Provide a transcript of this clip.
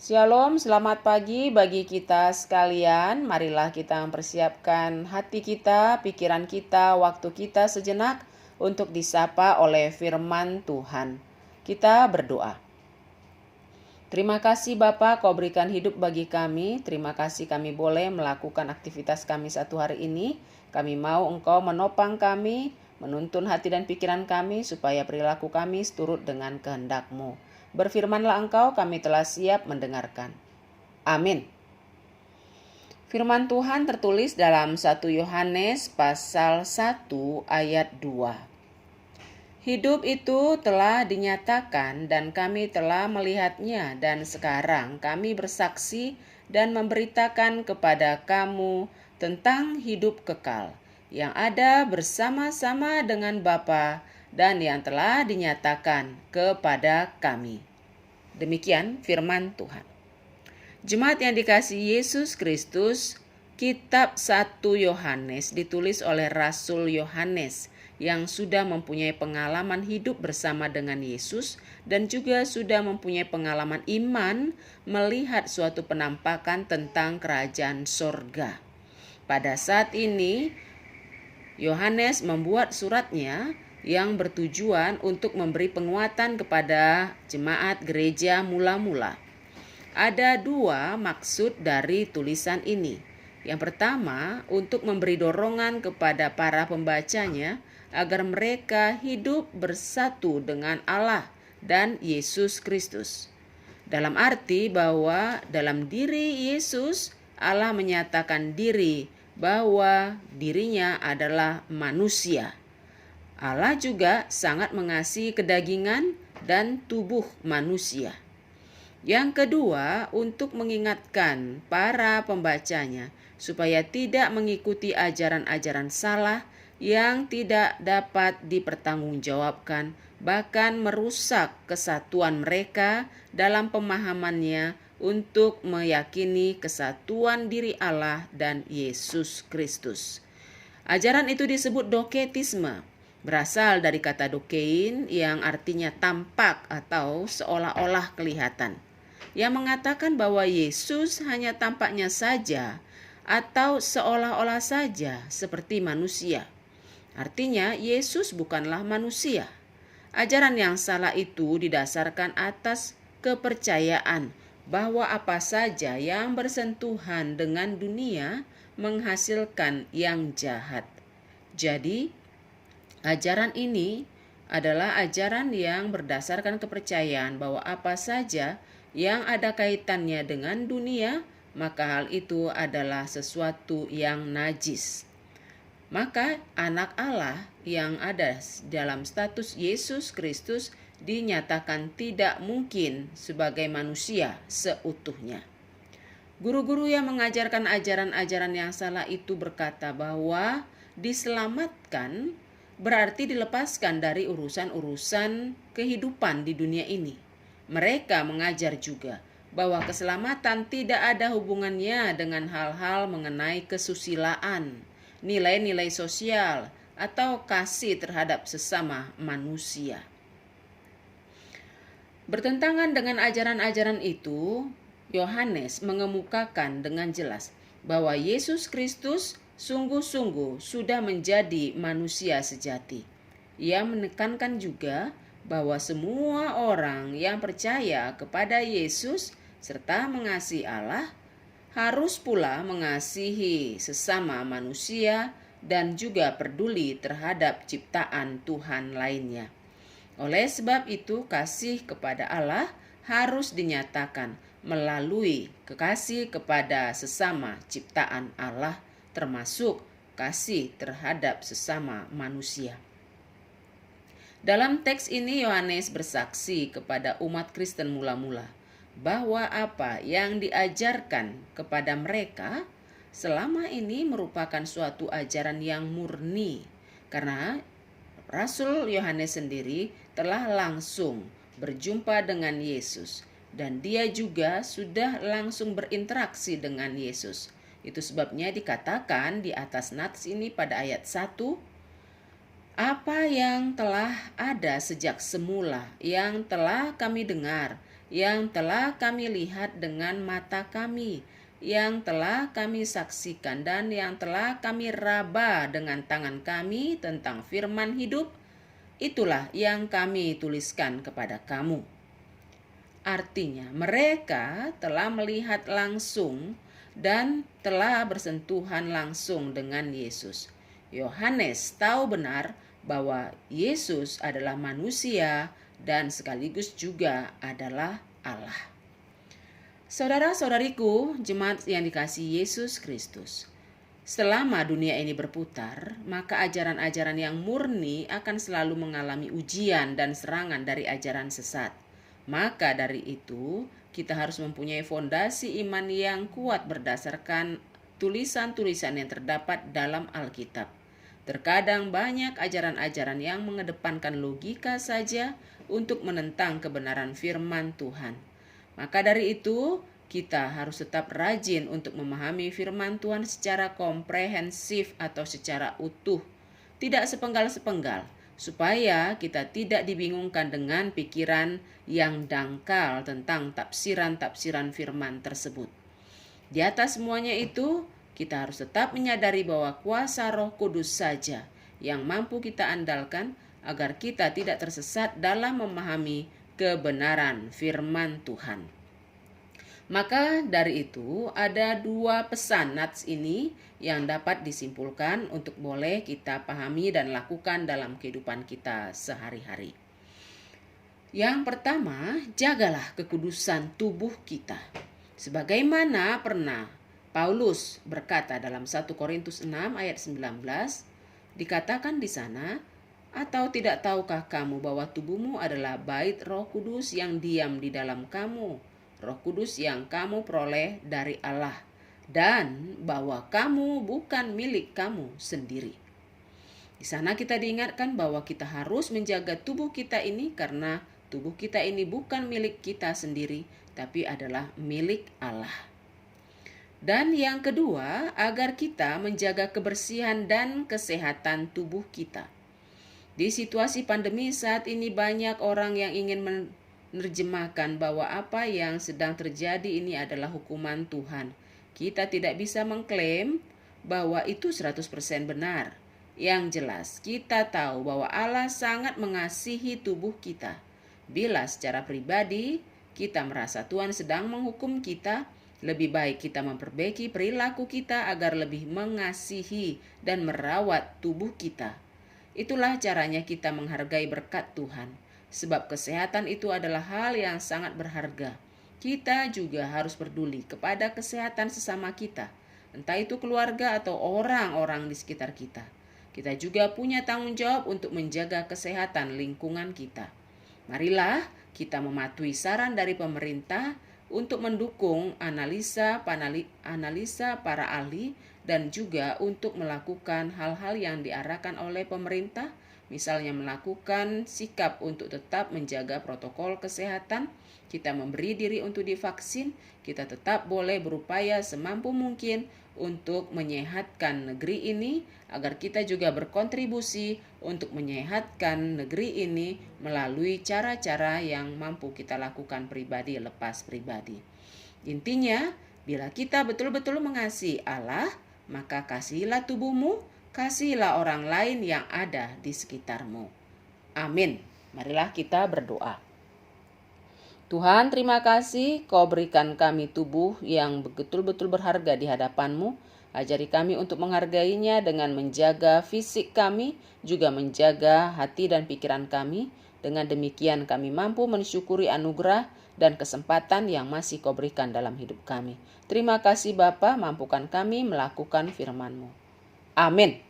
Shalom, selamat pagi bagi kita sekalian. Marilah kita mempersiapkan hati kita, pikiran kita, waktu kita sejenak untuk disapa oleh firman Tuhan. Kita berdoa. Terima kasih Bapa, Kau berikan hidup bagi kami. Terima kasih kami boleh melakukan aktivitas kami satu hari ini. Kami mau Engkau menopang kami, menuntun hati dan pikiran kami supaya perilaku kami seturut dengan kehendak-Mu. Berfirmanlah Engkau, kami telah siap mendengarkan. Amin. Firman Tuhan tertulis dalam 1 Yohanes pasal 1 ayat 2. Hidup itu telah dinyatakan dan kami telah melihatnya, dan sekarang kami bersaksi dan memberitakan kepada kamu tentang hidup kekal yang ada bersama-sama dengan Bapa dan yang telah dinyatakan kepada kami. Demikian firman Tuhan. Jemaat yang dikasihi Yesus Kristus, kitab 1 Yohanes ditulis oleh Rasul Yohanes yang sudah mempunyai pengalaman hidup bersama dengan Yesus dan juga sudah mempunyai pengalaman iman melihat suatu penampakan tentang kerajaan sorga. Pada saat ini, Yohanes membuat suratnya yang bertujuan untuk memberi penguatan kepada jemaat gereja mula-mula. Ada dua maksud dari tulisan ini. Yang pertama, untuk memberi dorongan kepada para pembacanya agar mereka hidup bersatu dengan Allah dan Yesus Kristus. Dalam arti bahwa dalam diri Yesus, Allah menyatakan diri bahwa dirinya adalah manusia. Allah juga sangat mengasihi kedagingan dan tubuh manusia. Yang kedua, untuk mengingatkan para pembacanya supaya tidak mengikuti ajaran-ajaran salah yang tidak dapat dipertanggungjawabkan, bahkan merusak kesatuan mereka dalam pemahamannya untuk meyakini kesatuan diri Allah dan Yesus Kristus. Ajaran itu disebut doketisme, berasal dari kata dokein yang artinya tampak atau seolah-olah kelihatan, yang mengatakan bahwa Yesus hanya tampaknya saja atau seolah-olah saja seperti manusia. Artinya Yesus bukanlah manusia. Ajaran yang salah itu didasarkan atas kepercayaan bahwa apa saja yang bersentuhan dengan dunia menghasilkan yang jahat. Jadi, ajaran ini adalah ajaran yang berdasarkan kepercayaan bahwa apa saja yang ada kaitannya dengan dunia, maka hal itu adalah sesuatu yang najis. Maka anak Allah yang ada dalam status Yesus Kristus dinyatakan tidak mungkin sebagai manusia seutuhnya. Guru-guru yang mengajarkan ajaran-ajaran yang salah itu berkata bahwa diselamatkan berarti dilepaskan dari urusan-urusan kehidupan di dunia ini. Mereka mengajar juga bahwa keselamatan tidak ada hubungannya dengan hal-hal mengenai kesusilaan, nilai-nilai sosial, atau kasih terhadap sesama manusia. Bertentangan dengan ajaran-ajaran itu, Yohanes mengemukakan dengan jelas bahwa Yesus Kristus sungguh-sungguh sudah menjadi manusia sejati. Ia menekankan juga bahwa semua orang yang percaya kepada Yesus serta mengasihi Allah harus pula mengasihi sesama manusia dan juga peduli terhadap ciptaan Tuhan lainnya. Oleh sebab itu, kasih kepada Allah harus dinyatakan melalui kekasih kepada sesama ciptaan Allah, termasuk kasih terhadap sesama manusia. Dalam teks ini Yohanes bersaksi kepada umat Kristen mula-mula bahwa apa yang diajarkan kepada mereka selama ini merupakan suatu ajaran yang murni, karena Rasul Yohanes sendiri telah langsung berjumpa dengan Yesus dan dia juga sudah langsung berinteraksi dengan Yesus. Itu sebabnya dikatakan di atas nats ini pada ayat 1, apa yang telah ada sejak semula, yang telah kami dengar, yang telah kami lihat dengan mata kami, yang telah kami saksikan dan yang telah kami raba dengan tangan kami tentang firman hidup, itulah yang kami tuliskan kepada kamu. Artinya mereka telah melihat langsung dan telah bersentuhan langsung dengan Yesus. Yohanes tahu benar bahwa Yesus adalah manusia dan sekaligus juga adalah Allah. Saudara-saudariku, jemaat yang dikasihi Yesus Kristus, selama dunia ini berputar, maka ajaran-ajaran yang murni akan selalu mengalami ujian dan serangan dari ajaran sesat. Maka dari itu, kita harus mempunyai fondasi iman yang kuat berdasarkan tulisan-tulisan yang terdapat dalam Alkitab. Terkadang banyak ajaran-ajaran yang mengedepankan logika saja untuk menentang kebenaran firman Tuhan. Maka dari itu, kita harus tetap rajin untuk memahami firman Tuhan secara komprehensif atau secara utuh, tidak sepenggal-sepenggal, supaya kita tidak dibingungkan dengan pikiran yang dangkal tentang tafsiran-tafsiran firman tersebut. Di atas semuanya itu, kita harus tetap menyadari bahwa kuasa Roh Kudus saja yang mampu kita andalkan agar kita tidak tersesat dalam memahami kebenaran firman Tuhan. Maka dari itu ada dua pesan nats ini yang dapat disimpulkan untuk boleh kita pahami dan lakukan dalam kehidupan kita sehari-hari. Yang pertama, jagalah kekudusan tubuh kita. Sebagaimana pernah Paulus berkata dalam 1 Korintus 6 ayat 19, dikatakan di sana, atau tidak tahukah kamu bahwa tubuhmu adalah bait Roh Kudus yang diam di dalam kamu, Roh Kudus yang kamu peroleh dari Allah, dan bahwa kamu bukan milik kamu sendiri. Di sana kita diingatkan bahwa kita harus menjaga tubuh kita ini karena tubuh kita ini bukan milik kita sendiri, tapi adalah milik Allah. Dan yang kedua, agar kita menjaga kebersihan dan kesehatan tubuh kita. Di situasi pandemi saat ini banyak orang yang ingin menerjemahkan bahwa apa yang sedang terjadi ini adalah hukuman Tuhan. Kita tidak bisa mengklaim bahwa itu 100% benar. Yang jelas, kita tahu bahwa Allah sangat mengasihi tubuh kita. Bila secara pribadi kita merasa Tuhan sedang menghukum kita, lebih baik kita memperbaiki perilaku kita agar lebih mengasihi dan merawat tubuh kita. Itulah caranya kita menghargai berkat Tuhan, sebab kesehatan itu adalah hal yang sangat berharga. Kita juga harus peduli kepada kesehatan sesama kita, entah itu keluarga atau orang-orang di sekitar kita. Kita juga punya tanggung jawab untuk menjaga kesehatan lingkungan kita. Marilah kita mematuhi saran dari pemerintah untuk mendukung analisa para ahli dan juga untuk melakukan hal-hal yang diarahkan oleh pemerintah, misalnya melakukan sikap untuk tetap menjaga protokol kesehatan, kita memberi diri untuk divaksin, kita tetap boleh berupaya semampu mungkin untuk menyehatkan negeri ini, agar kita juga berkontribusi untuk menyehatkan negeri ini melalui cara-cara yang mampu kita lakukan pribadi lepas pribadi. Intinya, bila kita betul-betul mengasihi Allah, maka kasihilah tubuhmu, kasihilah orang lain yang ada di sekitarmu. Amin. Marilah kita berdoa. Tuhan, terima kasih Kau berikan kami tubuh yang betul-betul berharga di hadapan-Mu. Ajari kami untuk menghargainya dengan menjaga fisik kami, juga menjaga hati dan pikiran kami. Dengan demikian kami mampu mensyukuri anugerah dan kesempatan yang masih Kau berikan dalam hidup kami. Terima kasih Bapa, mampukan kami melakukan firman-Mu. Amin.